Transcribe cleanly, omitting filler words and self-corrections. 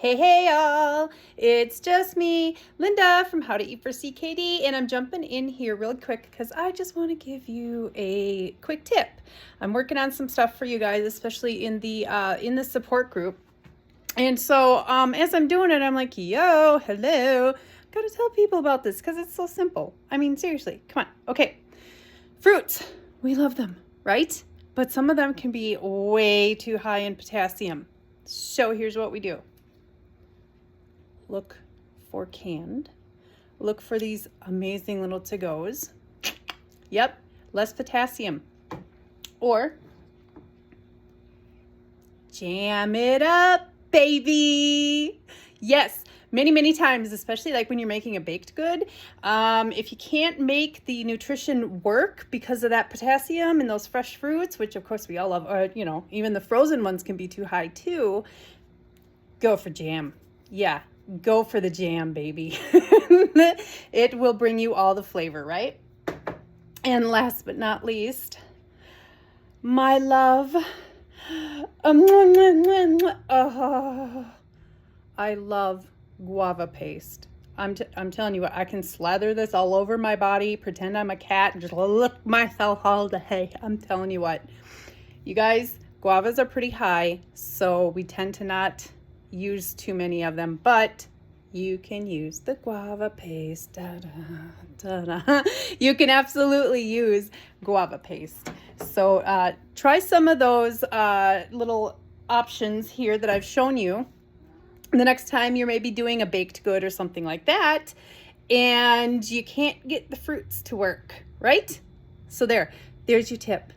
Hey y'all, it's just me, Linda from How to Eat for CKD, and I'm jumping in here real quick because I just want to give you a quick tip. I'm working on some stuff for you guys, especially in the support group. And so as I'm doing it, I'm like, yo, hello, gotta tell people about this because it's so simple. I mean, seriously, come on. Okay, fruits, we love them, right? But some of them can be way too high in potassium. So here's what we do. Look for canned. Look for these amazing little to-goes. Yep, less potassium. Or jam it up, baby. Yes, many times, especially like when you're making a baked good. If you can't make the nutrition work because of that potassium and those fresh fruits, which of course we all love, or even the frozen ones can be too high too, go for jam. Yeah, go for the jam, baby. It will bring you all the flavor, right? And last but not least, my love. Oh, I love guava paste. I'm telling you what, I can slather this all over my body, pretend I'm a cat, and just lick myself all day. I'm telling you what. You guys, guavas are pretty high, so we tend to not use too many of them, but you can use the guava paste. You can absolutely use guava paste. So try some of those little options here that I've shown you the next time you're maybe doing a baked good or something like that, and you can't get the fruits to work, right? So there's your tip.